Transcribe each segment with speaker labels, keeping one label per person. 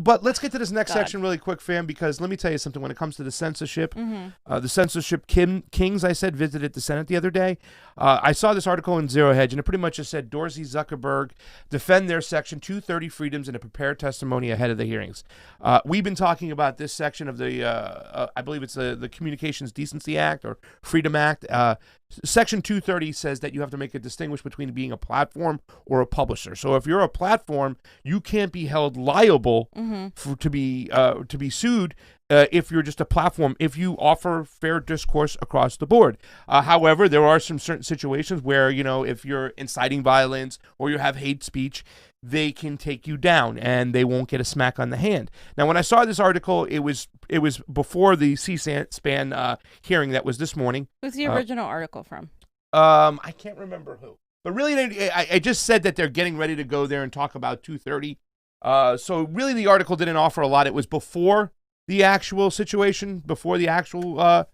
Speaker 1: but let's get to this next section really quick, fam, because let me tell you something. When it comes to the censorship, the censorship kings, I said, visited the Senate the other day. I saw this article in Zero Hedge, and it pretty much just said Dorsey, Zuckerberg defend their Section 230 freedoms in a prepared testimony ahead of the hearings. We've been talking about this section of the, I believe it's the Communications Decency Act or Freedom Act. Section 230 says that you have to make a distinguish between being a platform or a publisher. So if you're a platform, you can't be held liable to be sued if you're just a platform, if you offer fair discourse across the board. However, there are some certain situations where, if you're inciting violence or you have hate speech, they can take you down and they won't get a smack on the hand. Now, when I saw this article, it was before the C-SPAN hearing that was this morning.
Speaker 2: Who's the original article from?
Speaker 1: I can't remember who. But really, I just said that they're getting ready to go there and talk about 230. So really, the article didn't offer a lot. It was before the actual situation, before the actual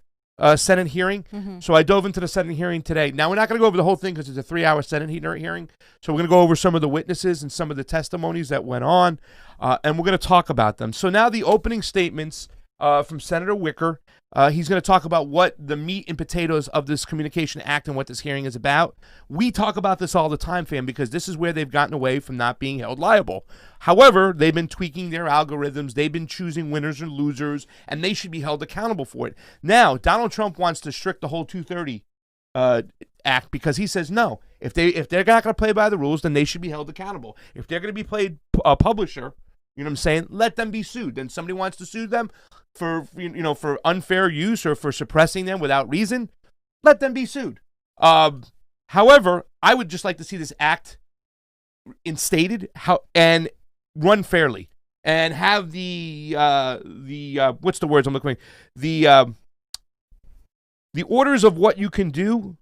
Speaker 1: Senate hearing. So I dove into the Senate hearing today. Now, we're not going to go over the whole thing because it's a 3-hour Senate hearing. So we're going to go over some of the witnesses and some of the testimonies that went on, and we're going to talk about them. So now the opening statements from Senator Wicker. He's going to talk about what the meat and potatoes of this Communication Act and what this hearing is about. We talk about this all the time, fam, because this is where they've gotten away from not being held liable. However, they've been tweaking their algorithms. They've been choosing winners and losers, and they should be held accountable for it. Now, Donald Trump wants to strict the whole 230 act because he says no. If they're not going to play by the rules, then they should be held accountable. If they're going to be played a publisher, you know what I'm saying? Let them be sued. Then somebody wants to sue them for unfair use or for suppressing them without reason. Let them be sued. However, I would just like to see this act instated and run fairly and have the what's the words I'm looking for? The orders of what you can do.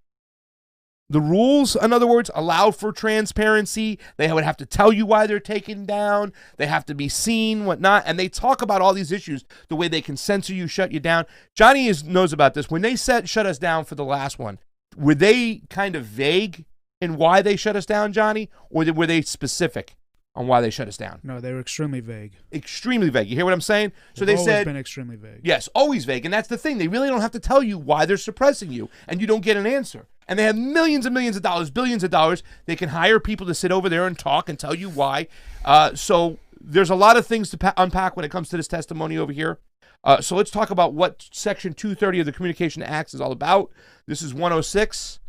Speaker 1: The rules, in other words, allow for transparency. They would have to tell you why they're taken down. They have to be seen, whatnot. And they talk about all these issues, the way they can censor you, shut you down. Johnny knows about this. When they shut us down for the last one, were they kind of vague in why they shut us down, Johnny? Or were they specific on why they shut us down?
Speaker 3: No, they were extremely vague.
Speaker 1: Extremely vague. You hear what I'm saying? So
Speaker 3: They've
Speaker 1: they
Speaker 3: always
Speaker 1: said,
Speaker 3: been extremely vague.
Speaker 1: Yes, always vague. And that's the thing. They really don't have to tell you why they're suppressing you, and you don't get an answer. And they have millions and millions of dollars, billions of dollars. They can hire people to sit over there and talk and tell you why. So there's a lot of things to unpack when it comes to this testimony over here. So let's talk about what Section 230 of the Communication Act is all about. This is 106.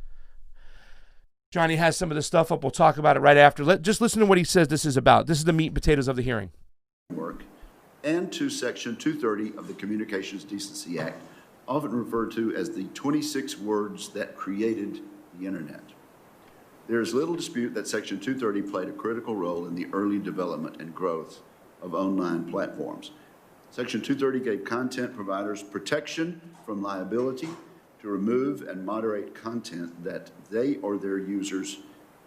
Speaker 1: Johnny has some of the stuff up. We'll talk about it right after. Just listen to what he says this is about. This is the meat and potatoes of the hearing.
Speaker 4: And to Section 230 of the Communications Decency Act, often referred to as the 26 words that created the Internet. There is little dispute that Section 230 played a critical role in the early development and growth of online platforms. Section 230 gave content providers protection from liability to remove and moderate content that they or their users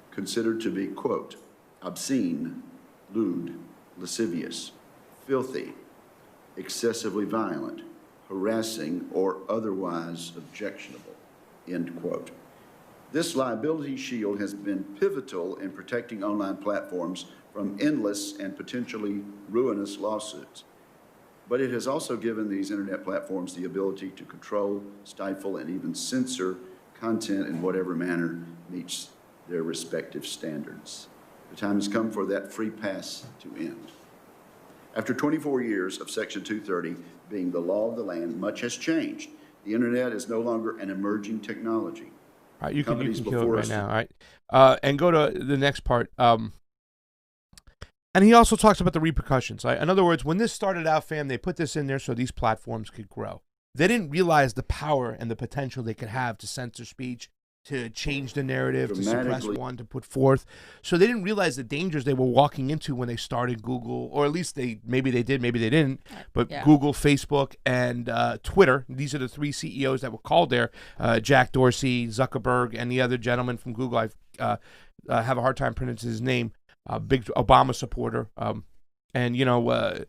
Speaker 4: considered to be, quote, obscene, lewd, lascivious, filthy, excessively violent, harassing, or otherwise objectionable, end quote. This liability shield has been pivotal in protecting online platforms from endless and potentially ruinous lawsuits. But it has also given these internet platforms the ability to control, stifle, and even censor content in whatever manner meets their respective standards. The time has come for that free pass to end. After 24 years of Section 230 being the law of the land, much has changed. The internet is no longer an emerging technology.
Speaker 1: All right, you can kill it right now. All right, and go to the next part. And he also talks about the repercussions. In other words, when this started out, fam, they put this in there so these platforms could grow. They didn't realize the power and the potential they could have to censor speech, to change the narrative, to suppress one, to put forth. So they didn't realize the dangers they were walking into when they started Google, or at least maybe they did, maybe they didn't. But yeah. Google, Facebook, and Twitter, these are the three CEOs that were called there. Jack Dorsey, Zuckerberg, and the other gentleman from Google. I have a hard time pronouncing his name. Big Obama supporter. And, you know,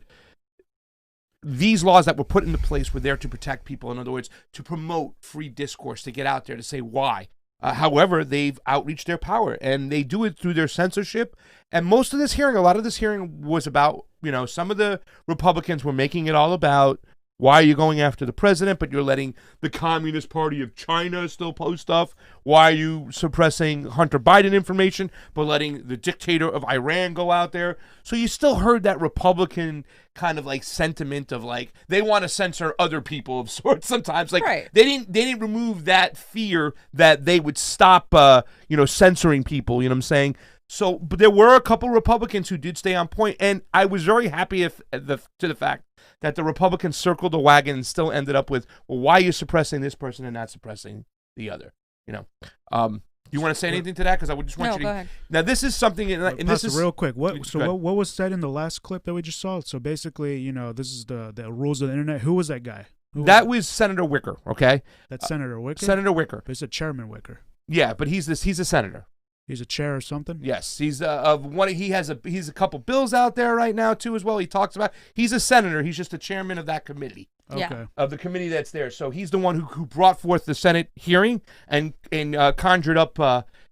Speaker 1: these laws that were put into place were there to protect people. In other words, to promote free discourse, to get out there to say why. However, they've outreached their power, and they do it through their censorship. And most of this hearing, a lot of this hearing was about, some of the Republicans were making it all about, why are you going after the president, but you're letting the Communist Party of China still post stuff? Why are you suppressing Hunter Biden information, but letting the dictator of Iran go out there? So you still heard that Republican kind of like sentiment of like, they want to censor other people of sorts sometimes. Like
Speaker 2: Right.
Speaker 1: they didn't remove that fear that they would stop, censoring people, you know what I'm saying? So, but there were a couple Republicans who did stay on point, and I was very happy to the fact that the Republicans circled the wagon and still ended up with, well, why are you suppressing this person and not suppressing the other? You want to say anything to that? Because I would just want you to.
Speaker 2: Go ahead.
Speaker 1: Now, this is something, and this
Speaker 3: Pastor,
Speaker 1: is
Speaker 3: real quick. What
Speaker 1: ahead.
Speaker 3: was said in the last clip that we just saw? So basically, this is the rules of the internet. Who was that guy?
Speaker 1: That was Senator Wicker. Okay,
Speaker 3: that's Senator Wicker.
Speaker 1: Senator Wicker.
Speaker 3: But it's a Chairman Wicker.
Speaker 1: Yeah, but he's a senator.
Speaker 3: He's a chair or something.
Speaker 1: Yes, he's of one. He's a couple bills out there right now too as well. He talks about. He's a senator. He's just the chairman of that committee.
Speaker 2: Yeah.
Speaker 3: Okay.
Speaker 1: Of the committee that's there. So he's the one who brought forth the Senate hearing and conjured up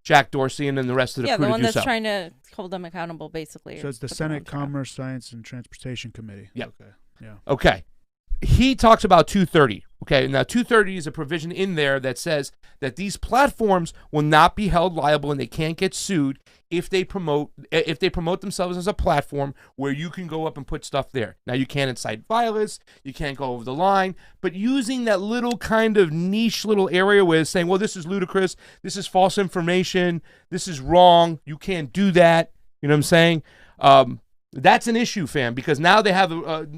Speaker 1: Jack Dorsey and then the rest of the crew
Speaker 2: the one
Speaker 1: to do
Speaker 2: that's
Speaker 1: so.
Speaker 2: trying to hold them accountable, basically.
Speaker 3: So it's the
Speaker 2: put them on
Speaker 3: Senate
Speaker 2: trial.
Speaker 3: Commerce, Science, and Transportation Committee.
Speaker 1: Yeah.
Speaker 3: Okay. Yeah.
Speaker 1: Okay. He talks about 230. Okay. Now 230 is a provision in there that says that these platforms will not be held liable and they can't get sued if they promote themselves as a platform where you can go up and put stuff there. Now you can't incite violence, you can't go over the line, but using that little kind of niche little area where it's saying, well, this is ludicrous, this is false information, this is wrong, you can't do that. You know what I'm saying? That's an issue, fam, because now they have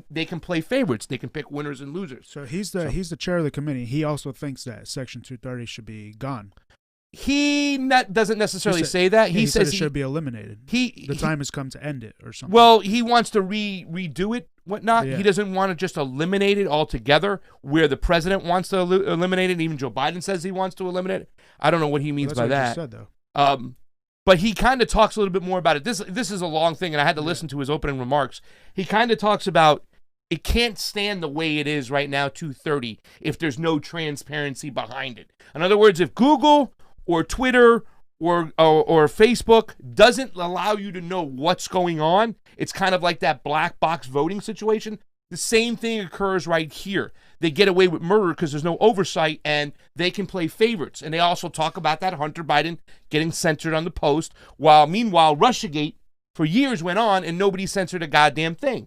Speaker 1: they can play favorites. They can pick winners and losers.
Speaker 3: So he's the chair of the committee. He also thinks that Section 230 should be gone.
Speaker 1: He doesn't necessarily say that.
Speaker 3: Yeah,
Speaker 1: He says
Speaker 3: it should be eliminated. The time has come to end it or something.
Speaker 1: Well, he wants to redo it, whatnot.
Speaker 3: Yeah.
Speaker 1: He doesn't want to just eliminate it altogether, where the president wants to eliminate it. Even Joe Biden says he wants to eliminate it. I don't know what he means by
Speaker 3: Well, that's
Speaker 1: that.
Speaker 3: what you said, though.
Speaker 1: But he kind of talks a little bit more about it. This is a long thing, and I had to listen to his opening remarks. He kind of talks about it can't stand the way it is right now, 230, if there's no transparency behind it. In other words, if Google or Twitter or Facebook doesn't allow you to know what's going on, it's kind of like that black box voting situation. The same thing occurs right here. They get away with murder because there's no oversight and they can play favorites. And they also talk about that Hunter Biden getting censored on the Post, while meanwhile Russiagate for years went on and nobody censored a goddamn thing.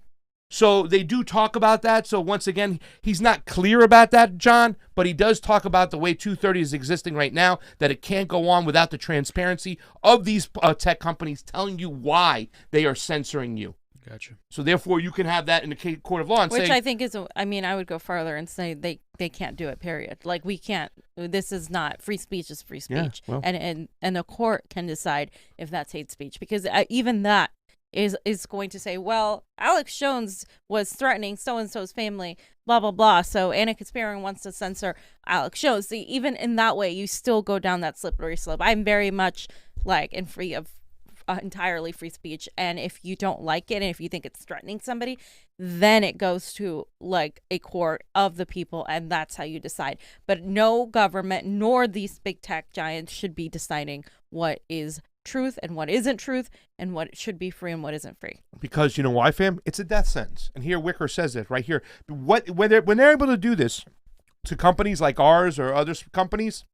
Speaker 1: So they do talk about that. So once again, he's not clear about that, John, but he does talk about the way 230 is existing right now, that it can't go on without the transparency of these tech companies telling you why they are censoring you.
Speaker 3: Gotcha.
Speaker 1: So therefore, you can have that in the court of law and
Speaker 2: Which
Speaker 1: say,
Speaker 2: I think is, I would go further and say they can't do it, period. Like, we can't, this is not, free speech is free speech.
Speaker 1: Yeah, well.
Speaker 2: And the court can decide if that's hate speech, because even that is going to say, well, Alex Jones was threatening so-and-so's family, blah, blah, blah. So Anna Kasparian wants to censor Alex Jones. See, even in that way, you still go down that slippery slope. I'm very much like in free of entirely free speech, and if you don't like it and if you think it's threatening somebody, then it goes to like a court of the people, and that's how you decide. But no government nor these big tech giants should be deciding what is truth and what isn't truth, and what should be free and what isn't free.
Speaker 1: because you know why, fam? It's a death sentence. And here Wicker says it right here. When they're able to do this to companies like ours or other companies,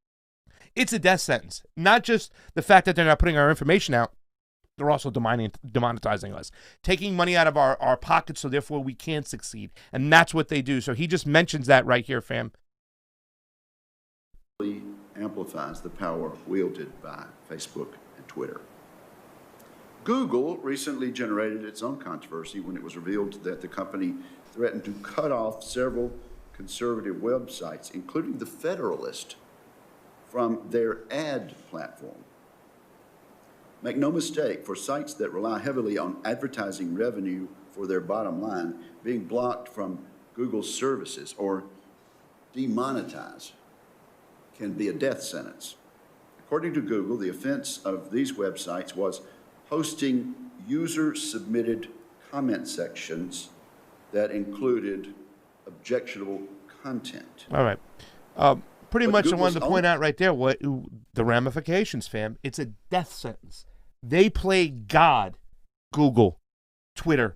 Speaker 1: it's a death sentence. Not just the fact that they're not putting our information out, they're also demonetizing us, taking money out of our pockets, so therefore we can't succeed. And that's what they do. So he just mentions that right here, fam.
Speaker 4: Amplifies the power wielded by Facebook and Twitter. Google recently generated its own controversy when it was revealed that the company threatened to cut off several conservative websites, including The Federalist, from their ad platform. Make no mistake, for sites that rely heavily on advertising revenue for their bottom line, being blocked from Google's services or demonetized can be a death sentence. According to Google, the offense of these websites was hosting user-submitted comment sections that included objectionable content.
Speaker 1: All right. pretty
Speaker 4: But
Speaker 1: much I
Speaker 4: Google's
Speaker 1: wanted to point out right there what the ramifications, fam. It's a death sentence. They play God, Google, Twitter,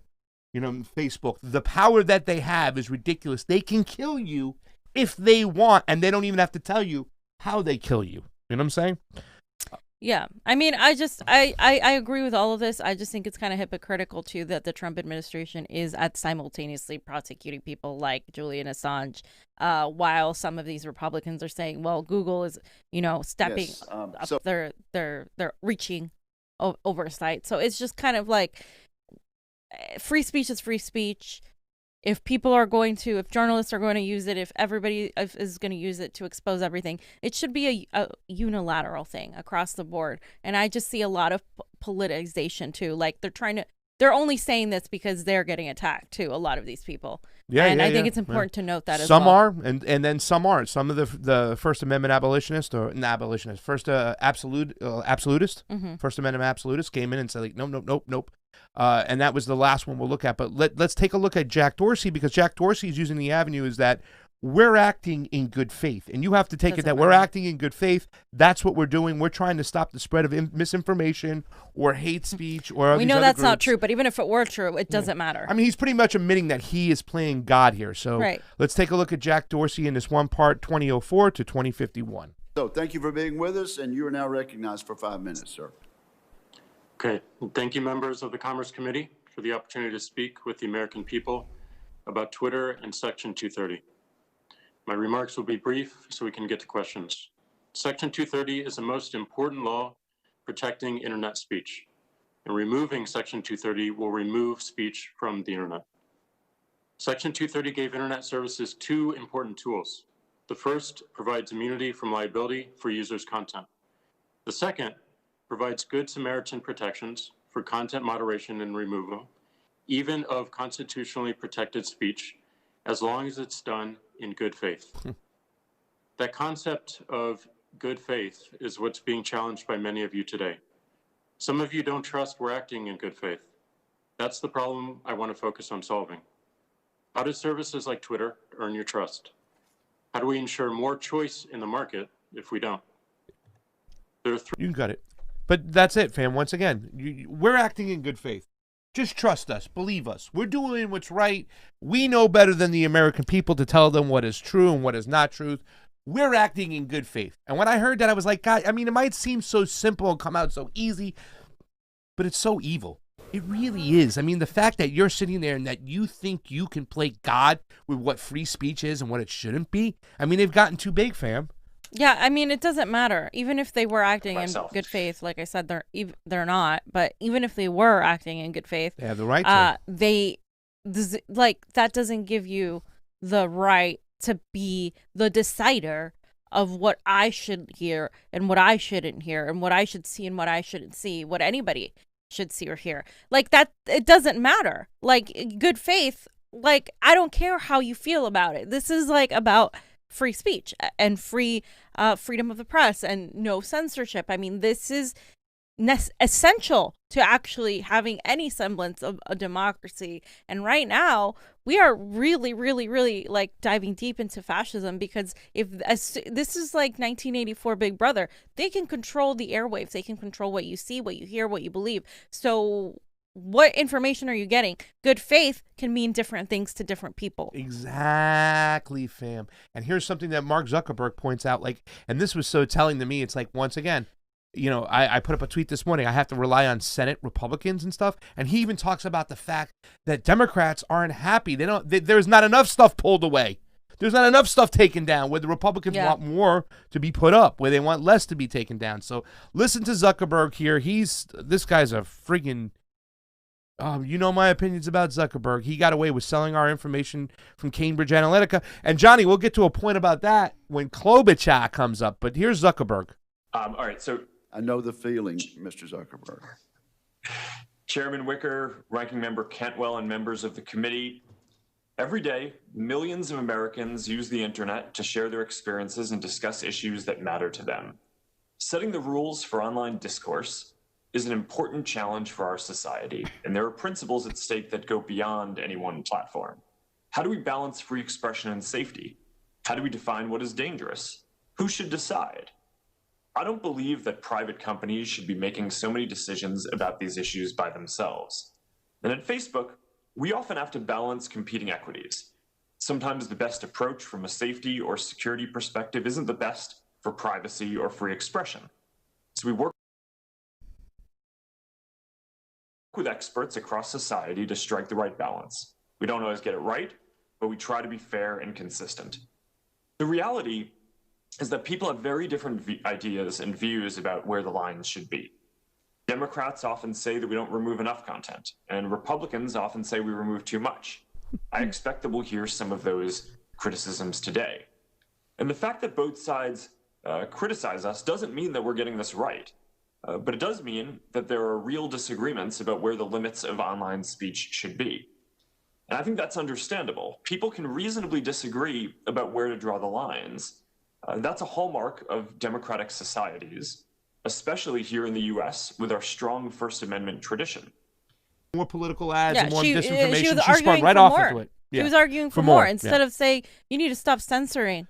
Speaker 1: Facebook. The power that they have is ridiculous. They can kill you if they want, and they don't even have to tell you how they kill you. You know what I'm saying?
Speaker 2: Yeah. I mean, I agree with all of this. I just think it's kind of hypocritical, too, that the Trump administration is simultaneously prosecuting people like Julian Assange, while some of these Republicans are saying, well, Google is, stepping up their reaching oversight. So it's just kind of like free speech is free speech. If journalists are going to use it, if everybody is going to use it to expose everything, it should be a unilateral thing across the board. And I just see a lot of politicization too. Like they're only saying this because they're getting attacked too. A lot of these people. I think it's important to note that
Speaker 1: some
Speaker 2: as well.
Speaker 1: are, and then some aren't. Some of the First Amendment abolitionists, absolutist, First Amendment absolutists came in and said, like, nope. And that was the last one we'll look at. But let's take a look at Jack Dorsey, because Jack Dorsey is using the avenue is that we're acting in good faith. And you have to take it that we're acting in good faith. That's what we're doing. We're trying to stop the spread of misinformation or hate speech. Or
Speaker 2: we know that's not true, but even if it were true, it doesn't matter.
Speaker 1: I mean, he's pretty much admitting that he is playing God here. So let's take a look at Jack Dorsey in this one part, 2004 to 2051.
Speaker 4: So thank you for being with us, and you are now recognized for 5 minutes, sir.
Speaker 5: Okay. Well, thank you, members of the Commerce Committee, for the opportunity to speak with the American people about Twitter and Section 230. My remarks will be brief so we can get to questions. Section 230 is the most important law protecting internet speech, and removing Section 230 will remove speech from the internet. Section 230 gave internet services two important tools. The first provides immunity from liability for users' content. The second provides good Samaritan protections for content moderation and removal, even of constitutionally protected speech, as long as it's done in good faith. That concept of good faith is what's being challenged by many of you today. Some of you don't trust we're acting in good faith. That's the problem I want to focus on solving. How do services like Twitter earn your trust? How do we ensure more choice in the market if we don't? There are
Speaker 1: You got it. But that's it, fam. Once again, we're acting in good faith. Just trust us. Believe us. We're doing what's right. We know better than the American people to tell them what is true and what is not truth. We're acting in good faith. And when I heard that, I was like, God, I mean, it might seem so simple and come out so easy, but it's so evil. It really is. I mean, the fact that you're sitting there and that you think you can play God with what free speech is and what it shouldn't be. I mean, they've gotten too big, fam.
Speaker 2: Yeah, I mean, it doesn't matter. Even if they were acting in good faith, like I said, they're not. But even if they were acting in good faith,
Speaker 1: they have the right to.
Speaker 2: That doesn't give you the right to be the decider of what I should hear and what I shouldn't hear, and what I should see and what I shouldn't see, what anybody should see or hear. Like that, it doesn't matter. Like good faith. Like I don't care how you feel about it. This is like about free speech and freedom of the press and no censorship. I mean, this is essential to actually having any semblance of a democracy. And right now, we are really, really, really like diving deep into fascism, because this is like 1984 Big Brother. They can control the airwaves. They can control what you see, what you hear, what you believe. So what information are you getting? Good faith can mean different things to different people.
Speaker 1: Exactly, fam. And here's something that Mark Zuckerberg points out, and this was so telling to me. It's like, once again, I put up a tweet this morning. I have to rely on Senate Republicans and stuff. And he even talks about the fact that Democrats aren't happy. There's not enough stuff pulled away. There's not enough stuff taken down, where the Republicans want more to be put up, where they want less to be taken down. So listen to Zuckerberg here. This guy's a friggin', you know my opinions about Zuckerberg. He got away with selling our information from Cambridge Analytica. And Johnny, we'll get to a point about that when Klobuchar comes up. But here's Zuckerberg.
Speaker 6: All right, so
Speaker 4: I know the feeling, Mr. Zuckerberg.
Speaker 6: Chairman Wicker, Ranking Member Cantwell, and members of the committee, every day, millions of Americans use the internet to share their experiences and discuss issues that matter to them. Setting the rules for online discourse is an important challenge for our society, and there are principles at stake that go beyond any one platform. How do we balance free expression and safety? How do we define what is dangerous? Who should decide? I don't believe that private companies should be making so many decisions about these issues by themselves. And at Facebook, we often have to balance competing equities. Sometimes the best approach from a safety or security perspective isn't the best for privacy or free expression. So we work with experts across society to strike the right balance. We don't always get it right, but we try to be fair and consistent. The reality is that people have very different ideas and views about where the lines should be. Democrats often say that we don't remove enough content, and Republicans often say we remove too much. I expect that we'll hear some of those criticisms today. And the fact that both sides criticize us doesn't mean that we're getting this right, but it does mean that there are real disagreements about where the limits of online speech should be. And I think that's understandable. People can reasonably disagree about where to draw the lines. That's a hallmark of democratic societies, especially here in the U.S. with our strong First Amendment tradition.
Speaker 1: More political ads and more
Speaker 2: she
Speaker 1: disinformation.
Speaker 2: was
Speaker 1: She spun
Speaker 2: arguing
Speaker 1: right
Speaker 2: for
Speaker 1: off
Speaker 2: more.
Speaker 1: into it.
Speaker 2: She
Speaker 1: Yeah.
Speaker 2: was arguing for
Speaker 1: more,
Speaker 2: more instead of saying, you need to stop censoring.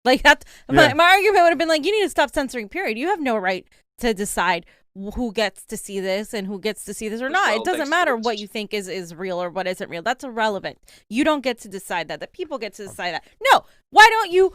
Speaker 2: Like that, my argument would have been like, you need to stop censoring, period. You have no right to decide who gets to see this and who gets to see this or not. It doesn't matter what you think is real or what isn't real. That's irrelevant. You don't get to decide that. The people get to decide that. No, why don't you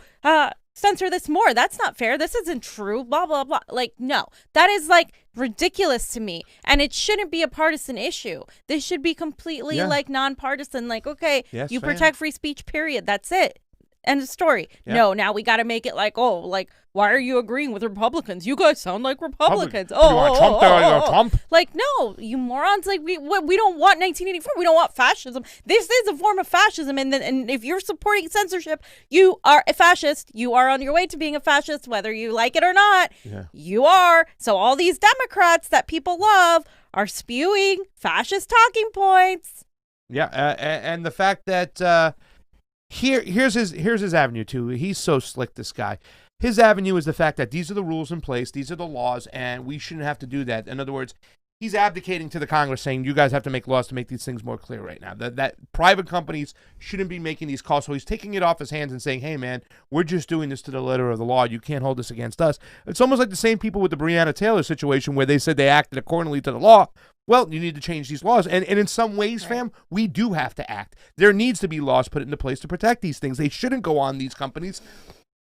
Speaker 2: censor this more? That's not fair. This isn't true. Blah, blah, blah. Like, no, that is like ridiculous to me. And it shouldn't be a partisan issue. This should be completely like nonpartisan. Like, okay, you protect free speech, period. That's it. End of story.
Speaker 1: Yeah.
Speaker 2: No, now we got to make it like, oh, like, why are you agreeing with Republicans? You guys sound like Republicans.
Speaker 1: You want Trump there? You want Trump?
Speaker 2: Like, no, you morons. Like, we don't want 1984. We don't want fascism. This is a form of fascism. And if you're supporting censorship, you are a fascist. You are on your way to being a fascist, whether you like it or not. Yeah. You are. So all these Democrats that people love are spewing fascist talking points.
Speaker 1: Yeah, and the fact that here's his avenue too. He's so slick, this guy. His avenue is the fact that these are the rules in place, these are the laws, and we shouldn't have to do that. In other words, he's abdicating to the Congress, saying you guys have to make laws to make these things more clear right now. That private companies shouldn't be making these calls. So he's taking it off his hands and saying, hey, man, we're just doing this to the letter of the law. You can't hold this against us. It's almost like the same people with the Breonna Taylor situation where they said they acted accordingly to the law. Well, you need to change these laws. And in some ways, fam, we do have to act. There needs to be laws put into place to protect these things. They shouldn't go on these companies.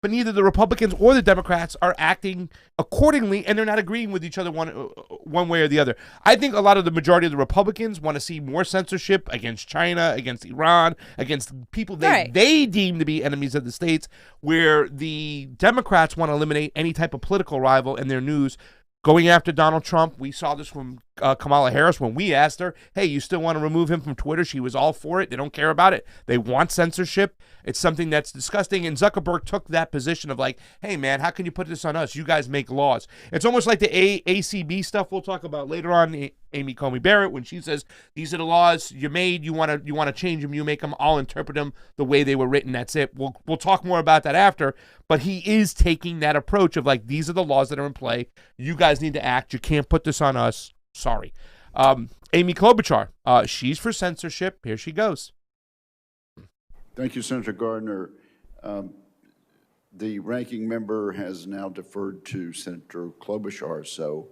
Speaker 1: But neither the Republicans or the Democrats are acting accordingly, and they're not agreeing with each other one way or the other. I think a lot of the majority of the Republicans want to see more censorship against China, against Iran, against people they deem to be enemies of the states, where the Democrats want to eliminate any type of political rival in their news. Going after Donald Trump, we saw this from Kamala Harris when we asked her, hey, you still want to remove him from Twitter? She was all for it. They don't care about it. They want censorship. It's something that's disgusting. And Zuckerberg took that position of like, hey, man, how can you put this on us? You guys make laws. It's almost like the ACB stuff we'll talk about later on, Amy Coney Barrett, when she says, these are the laws you made. You want to change them. You make them. I'll interpret them the way they were written. That's it. We'll talk more about that after. But he is taking that approach of like, these are the laws that are in play. You guys need to act. You can't put this on us. Sorry. Amy Klobuchar, she's for censorship. Here she goes.
Speaker 4: Thank you, Senator Gardner. The ranking member has now deferred to Senator Klobuchar, so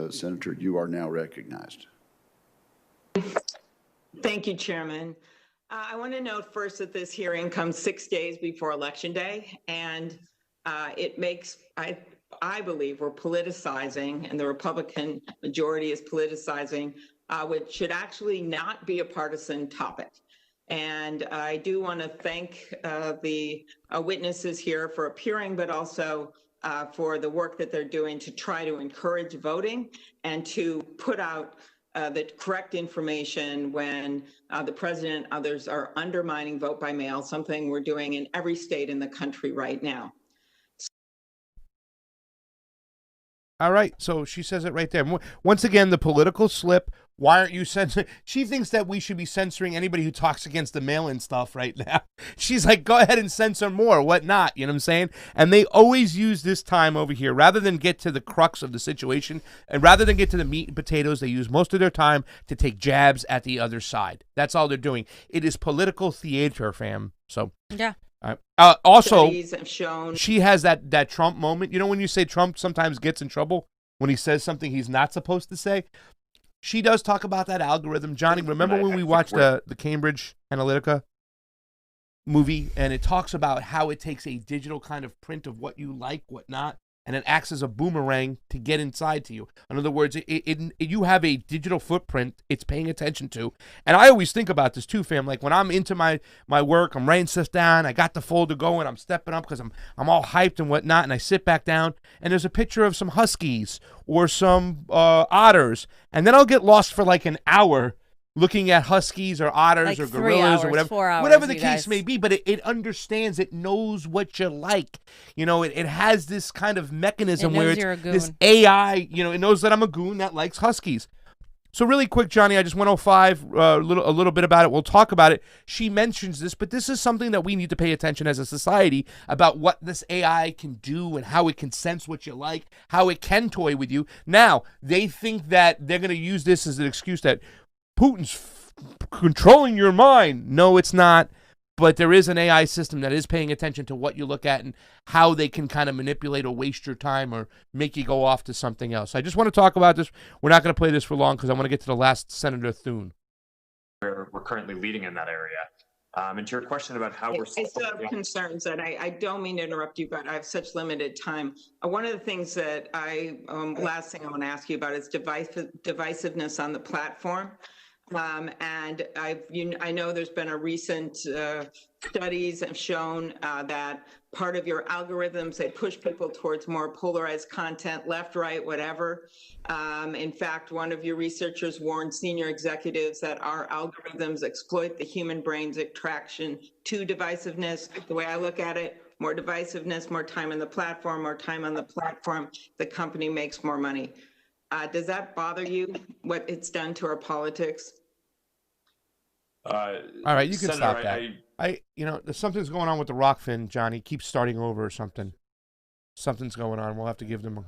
Speaker 4: Senator, you are now recognized.
Speaker 7: Thank you, Chairman. I want to note first that this hearing comes 6 days before Election Day, and it makes, I believe we're politicizing, and the Republican majority is politicizing, which should actually not be a partisan topic. And I do want to thank the witnesses here for appearing, but also for the work that they're doing to try to encourage voting and to put out the correct information when the president and others are undermining vote by mail, something we're doing in every state in the country right now.
Speaker 1: All right, so she says it right there. Once again, the political slip. Why aren't you censoring? She thinks that we should be censoring anybody who talks against the mail-in stuff right now. She's like, go ahead and censor more, what not? You know what I'm saying? And they always use this time over here, rather than get to the crux of the situation, and rather than get to the meat and potatoes, they use most of their time to take jabs at the other side. That's all they're doing. It is political theater, fam. So
Speaker 2: yeah.
Speaker 1: Also,
Speaker 7: Studies have shown.
Speaker 1: she has that Trump moment. You know when you say Trump sometimes gets in trouble when he says something he's not supposed to say? She does talk about that algorithm. Johnny, remember when we watched the Cambridge Analytica movie, and it talks about how it takes a digital kind of print of what you like, what not, and it acts as a boomerang to get inside to you. In other words, you have a digital footprint it's paying attention to. And I always think about this too, fam. Like when I'm into my work, I'm writing stuff down, I got the folder going, I'm stepping up because I'm all hyped and whatnot, and I sit back down, and there's a picture of some huskies or some otters, and then I'll get lost for like an hour looking at huskies or otters
Speaker 2: Like
Speaker 1: or
Speaker 2: 3
Speaker 1: gorillas
Speaker 2: hours,
Speaker 1: or whatever,
Speaker 2: 4 hours,
Speaker 1: whatever the
Speaker 2: you
Speaker 1: case
Speaker 2: guys.
Speaker 1: may be, but it understands, it knows what you like. You know, it has this kind of mechanism
Speaker 2: It
Speaker 1: where
Speaker 2: knows
Speaker 1: it's
Speaker 2: you're a
Speaker 1: this
Speaker 2: goon.
Speaker 1: AI, you know, it knows that I'm a goon that likes huskies. So really quick, Johnny, I just 105 a little bit about it. We'll talk about it. She mentions this, but this is something that we need to pay attention as a society about what this AI can do and how it can sense what you like, how it can toy with you. Now, they think that they're going to use this as an excuse that Putin's controlling your mind. No, it's not. But there is an AI system that is paying attention to what you look at and how they can kind of manipulate or waste your time or make you go off to something else. I just want to talk about this. We're not going to play this for long because I want to get to the last Senator Thune.
Speaker 6: We're currently leading in that area. And to your question about how we're
Speaker 7: I still have concerns, and I don't mean to interrupt you, but I have such limited time. One of the things that last thing I want to ask you about is divisiveness on the platform. And I know there's been a recent studies have shown that part of your algorithms, they push people towards more polarized content, left, right, whatever. In fact, one of your researchers warned senior executives that our algorithms exploit the human brain's attraction to divisiveness. The way I look at it, more divisiveness, more time on the platform, more time on the platform, the company makes more money. Does that bother you, what it's done to our politics?
Speaker 1: All right, you can
Speaker 6: Senator,
Speaker 1: stop that. You know, something's going on with the rock fin, Johnny. It keeps starting over or something. Something's going on. We'll have to give them a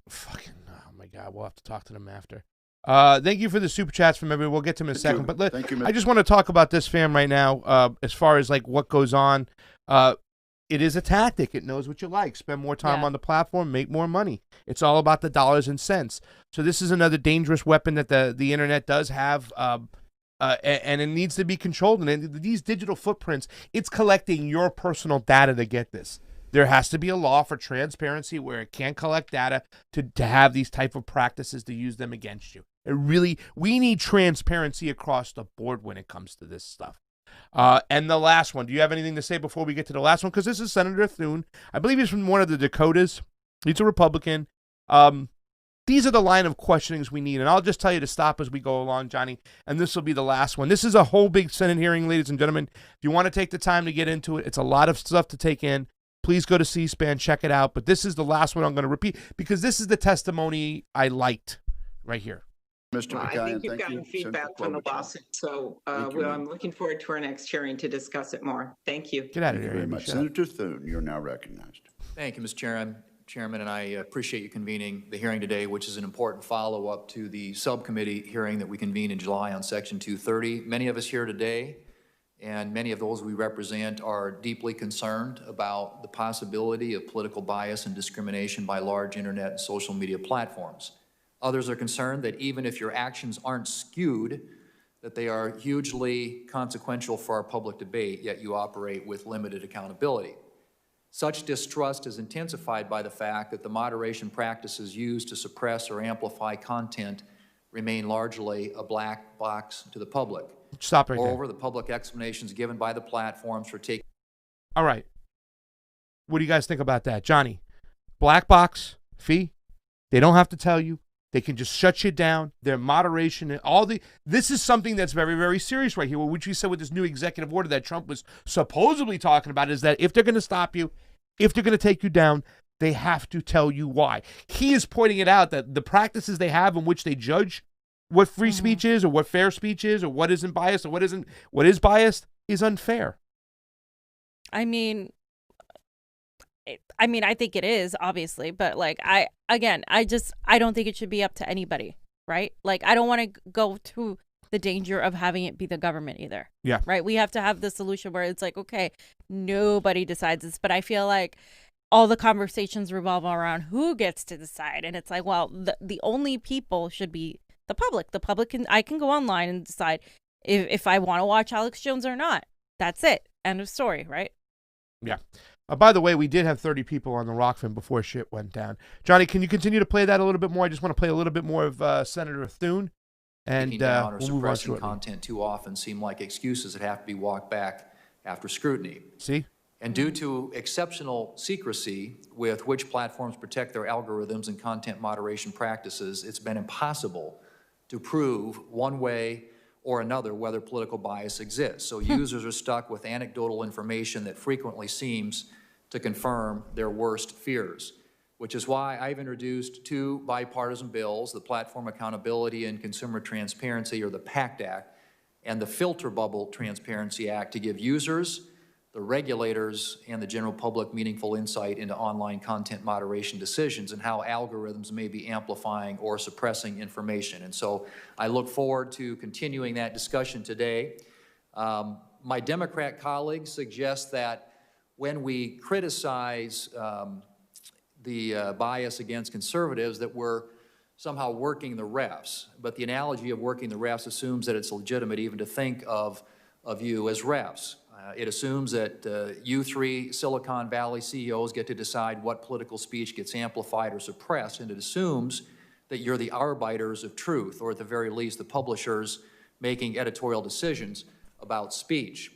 Speaker 1: fucking. Oh my God, we'll have to talk to them after. Thank you for the super chats from everyone. We'll get to them in a second. But
Speaker 4: Thank you,
Speaker 1: I just want to talk about this, fam, right now. As far as like what goes on, it is a tactic. It knows what you like. Spend more time on the platform, make more money. It's all about the dollars and cents. So this is another dangerous weapon that the internet does have, and it needs to be controlled. And these digital footprints, it's collecting your personal data to get this. There has to be a law for transparency where it can't collect data to have these type of practices to use them against you. We need transparency across the board when it comes to this stuff. And the last one, do you have anything to say before we get to the last one? Because this is Senator Thune. I believe he's from one of the Dakotas. He's a Republican. These are the line of questionings we need. And I'll just tell you to stop as we go along, Johnny. And this will be the last one. This is a whole big Senate hearing, ladies and gentlemen. If you want to take the time to get into it, it's a lot of stuff to take in. Please go to C-SPAN, check it out. But this is the last one I'm going to repeat because this is the testimony I liked right here.
Speaker 4: Mr.
Speaker 7: I
Speaker 4: McCallion,
Speaker 7: think you've
Speaker 4: thank
Speaker 7: gotten
Speaker 4: you.
Speaker 7: feedback
Speaker 4: Senator
Speaker 7: from the
Speaker 4: Klobuchar.
Speaker 7: lawsuit, so
Speaker 4: Thank you,
Speaker 7: I'm looking forward to our next hearing to discuss it more. Thank you.
Speaker 1: Get out of
Speaker 4: Thank you
Speaker 1: here,
Speaker 4: very
Speaker 1: Amy.
Speaker 4: much.
Speaker 1: Shut up.
Speaker 4: Senator Thune, you're now recognized.
Speaker 8: Thank you, Mr. Chairman, and I appreciate you convening the hearing today, which is an important follow-up to the subcommittee hearing that we convened in July on Section 230. Many of us here today, and many of those we represent, are deeply concerned about the possibility of political bias and discrimination by large internet and social media platforms. Others are concerned that even if your actions aren't skewed, that they are hugely consequential for our public debate, yet you operate with limited accountability. Such distrust is intensified by the fact that the moderation practices used to suppress or amplify content remain largely a black box to the public.
Speaker 1: Stop right there.
Speaker 8: Moreover, the public explanations given by the platforms for taking...
Speaker 1: All right. What do you guys think about that? Johnny, black box, fee, they don't have to tell you. They can just shut you down. Their moderation and this is something that's very, very serious right here. Which we said with this new executive order that Trump was supposedly talking about is that if they're going to stop you, if they're going to take you down, they have to tell you why. He is pointing it out that the practices they have in which they judge what free speech is or what fair speech is or what isn't biased or what is biased is unfair.
Speaker 2: I mean, I think it is, obviously, but like, I don't think it should be up to anybody, right? Like, I don't want to go to the danger of having it be the government either.
Speaker 1: Yeah.
Speaker 2: Right. We have to have the solution where it's like, okay, nobody decides this, but I feel like all the conversations revolve around who gets to decide. And it's like, well, the only people should be the public. The public I can go online and decide if I want to watch Alex Jones or not. That's it. End of story, right?
Speaker 1: Yeah. By the way, we did have 30 people on the Rockfin before shit went down. Johnny, can you continue to play that a little bit more? I just want to play a little bit more of Senator Thune. And
Speaker 8: Taking down or
Speaker 1: we'll move on
Speaker 8: suppressing
Speaker 1: shortly.
Speaker 8: content too often seem like excuses that have to be walked back after scrutiny.
Speaker 1: See?
Speaker 8: And due to exceptional secrecy with which platforms protect their algorithms and content moderation practices, it's been impossible to prove one way or another whether political bias exists. So users are stuck with anecdotal information that frequently seems to confirm their worst fears, which is why I've introduced 2 bipartisan bills, the Platform Accountability and Consumer Transparency, or the PACT Act, and the Filter Bubble Transparency Act, to give users, the regulators, and the general public meaningful insight into online content moderation decisions and how algorithms may be amplifying or suppressing information. And so I look forward to continuing that discussion today. My Democrat colleagues suggest that when we criticize the bias against conservatives, that we're somehow working the refs. But the analogy of working the refs assumes that it's legitimate even to think of you as refs. It assumes that you 3 Silicon Valley CEOs get to decide what political speech gets amplified or suppressed, and it assumes that you're the arbiters of truth, or at the very least, the publishers making editorial decisions about speech.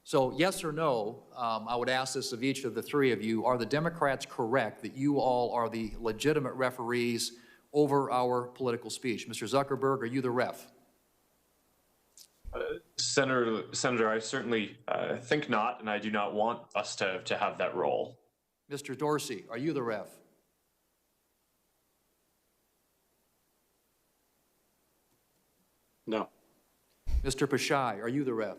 Speaker 8: So yes or no, I would ask this of each of the 3 of you, are the Democrats correct that you all are the legitimate referees over our political speech? Mr. Zuckerberg, are you the ref?
Speaker 6: Senator, I certainly think not, and I do not want us to have that role.
Speaker 8: Mr. Dorsey, are you the ref?
Speaker 5: No.
Speaker 8: Mr. Pichai, are you the ref?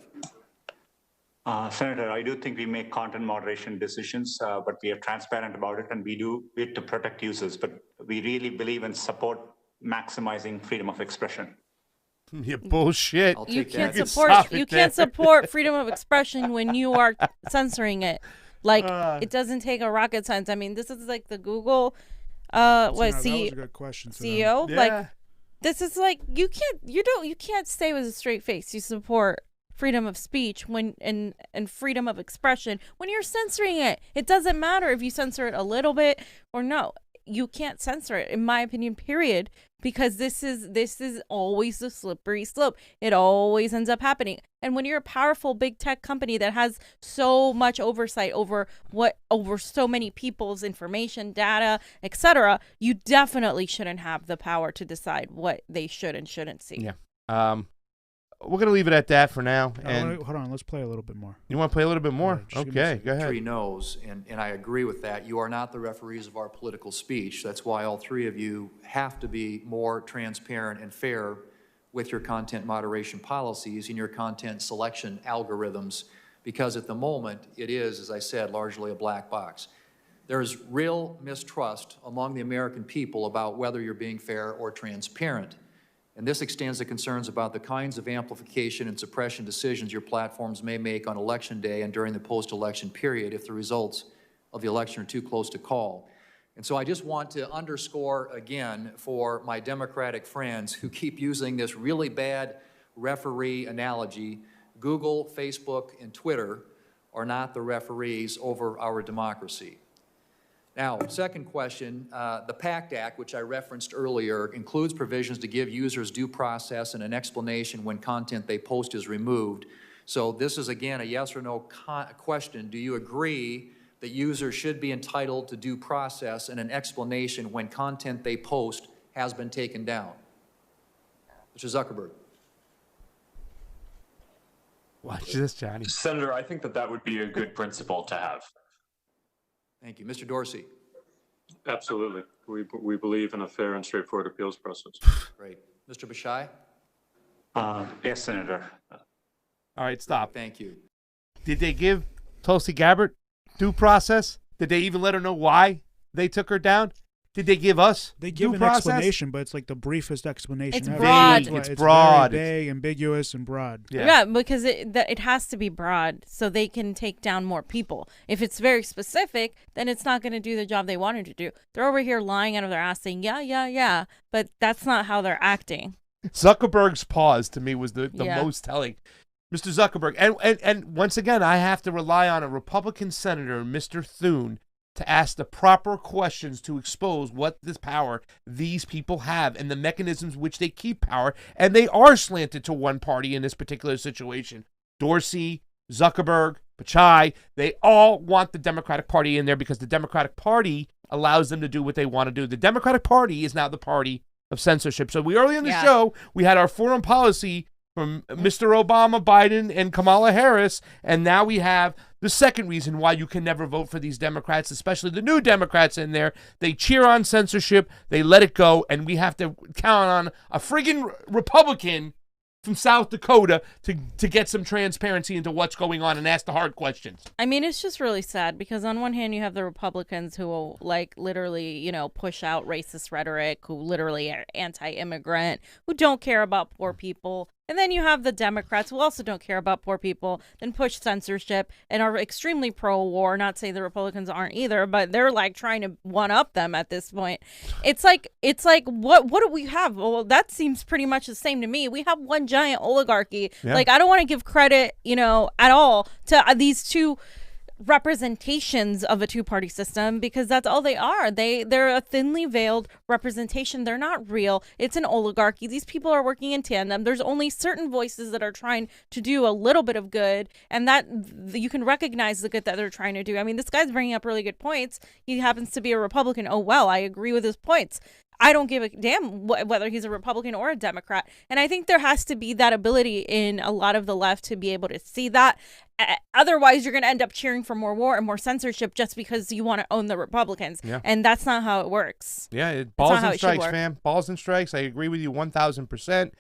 Speaker 9: Senator, I do think we make content moderation decisions, but we are transparent about it, and we do it to protect users. But we really believe and support maximizing freedom of expression.
Speaker 1: Yeah, bullshit.
Speaker 8: I'll
Speaker 2: You
Speaker 8: take
Speaker 2: can't
Speaker 8: that.
Speaker 2: support freedom of expression when you are censoring it. Like it doesn't take a rocket science. I mean, this is like the Google
Speaker 3: That was a good question. to them.
Speaker 2: CEO.
Speaker 1: Yeah.
Speaker 2: Like this is like you can't say with a straight face you support freedom of speech when and freedom of expression when you're censoring it. It doesn't matter if you censor it a little bit or no. You can't censor it, in my opinion, period, because this is always the slippery slope. It always ends up happening. And when you're a powerful big tech company that has so much oversight over so many people's information, data, etc., you definitely shouldn't have the power to decide what they should and shouldn't see.
Speaker 1: Yeah. We're going to leave it at that for now. And
Speaker 3: Hold on, let's play a little bit more.
Speaker 1: you want to play a little bit more?
Speaker 3: Yeah, just give me a
Speaker 1: Okay,
Speaker 3: second.
Speaker 1: go ahead.
Speaker 8: 3 knows, and I agree with that. You are not the referees of our political speech. That's why all 3 of you have to be more transparent and fair with your content moderation policies and your content selection algorithms, because at the moment, it is, as I said, largely a black box. There's real mistrust among the American people about whether you're being fair or transparent. And this extends to concerns about the kinds of amplification and suppression decisions your platforms may make on Election Day and during the post-election period if the results of the election are too close to call. And so I just want to underscore again for my Democratic friends who keep using this really bad referee analogy, Google, Facebook, and Twitter are not the referees over our democracy. Now, second question, the PACT Act, which I referenced earlier, includes provisions to give users due process and an explanation when content they post is removed. So this is, again, a yes or no question. Do you agree that users should be entitled to due process and an explanation when content they post has been taken down? Mr. Zuckerberg.
Speaker 1: Watch this, Johnny.
Speaker 6: Senator, I think that would be a good principle to have.
Speaker 8: Thank you. Mr. Dorsey.
Speaker 5: Absolutely. We believe in a fair and straightforward appeals process.
Speaker 8: Great. Mr. Bashai?
Speaker 9: Yes, Senator.
Speaker 1: All right, stop.
Speaker 8: Thank you.
Speaker 1: Did they give Tulsi Gabbard due process? Did they even let her know why they took her down? Did they give us
Speaker 3: They give
Speaker 1: due
Speaker 3: an
Speaker 1: process?
Speaker 3: explanation, but it's like the briefest explanation
Speaker 2: It's
Speaker 3: ever.
Speaker 2: broad.
Speaker 3: That's why
Speaker 1: It's
Speaker 3: it's
Speaker 1: broad.
Speaker 3: very vague, ambiguous, and broad.
Speaker 2: Yeah, because it has to be broad so they can take down more people. If it's very specific, then it's not going to do the job they wanted to do. They're over here lying out of their ass saying, yeah, but that's not how they're acting.
Speaker 1: Zuckerberg's pause to me was the
Speaker 2: Yeah.
Speaker 1: most telling. Mr. Zuckerberg, and once again, I have to rely on a Republican senator, Mr. Thune, to ask the proper questions to expose what this power these people have and the mechanisms which they keep power, and they are slanted to one party in this particular situation. Dorsey, Zuckerberg, Pichai, they all want the Democratic Party in there because the Democratic Party allows them to do what they want to do. The Democratic Party is now the party of censorship. So early in the show, we had our foreign policy from Mr. Obama, Biden, and Kamala Harris, and now we have the second reason why you can never vote for these Democrats, especially the new Democrats in there. They cheer on censorship, they let it go, and we have to count on a friggin' Republican from South Dakota to get some transparency into what's going on and ask the hard questions.
Speaker 2: I mean, it's just really sad because on one hand, you have the Republicans who will like literally, push out racist rhetoric, who literally are anti-immigrant, who don't care about poor people. And then you have the Democrats who also don't care about poor people, then push censorship and are extremely pro-war. Not say the Republicans aren't either, but they're like trying to one-up them at this point. It's like what do we have? Well, that seems pretty much the same to me. We have one giant oligarchy.
Speaker 1: Yeah.
Speaker 2: Like, I don't want to give credit, at all to these two representations of a two-party system because that's all they are. They're a thinly veiled representation. They're not real. It's an oligarchy. These people are working in tandem. There's only certain voices that are trying to do a little bit of good, and that you can recognize the good that they're trying to do. I mean, this guy's bringing up really good points. He happens to be a Republican. Oh, well, I agree with his points. I don't give a damn whether he's a Republican or a Democrat. And I think there has to be that ability in a lot of the left to be able to see that. Otherwise, you're going to end up cheering for more war and more censorship just because you want to own the Republicans.
Speaker 1: Yeah.
Speaker 2: And that's not how it works.
Speaker 1: Yeah,
Speaker 2: not
Speaker 1: balls
Speaker 2: how
Speaker 1: and
Speaker 2: it should
Speaker 1: strikes,
Speaker 2: work.
Speaker 1: fam. Balls and strikes. I agree with you 1,000%.